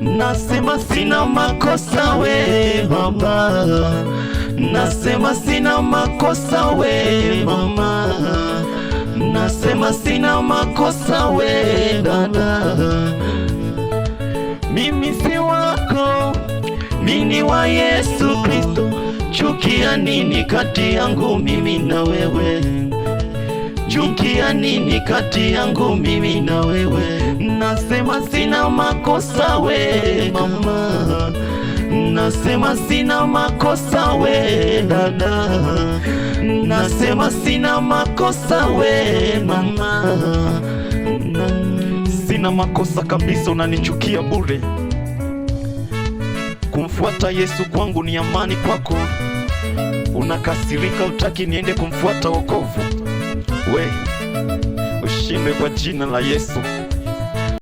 Nasema sina makosa we baba, nasema sina makosa we mama, nasema sina makosa we dada. Mimi si wako, mimi wa Yesu Kristo. Chukia nini kati yangu mimi na wewe? Chukia nini kati yangu mimi na wewe? Nasema sina makosa we mama, nasema sina makosa we dada, nasema sina makosa we mama. Sina makosa kabisa, unanichukia bure. Kumfuata Yesu kwangu ni amani, kwako unakasirika, utaki niende kumfuata wokovu. We ushindwe kwa jina la Yesu.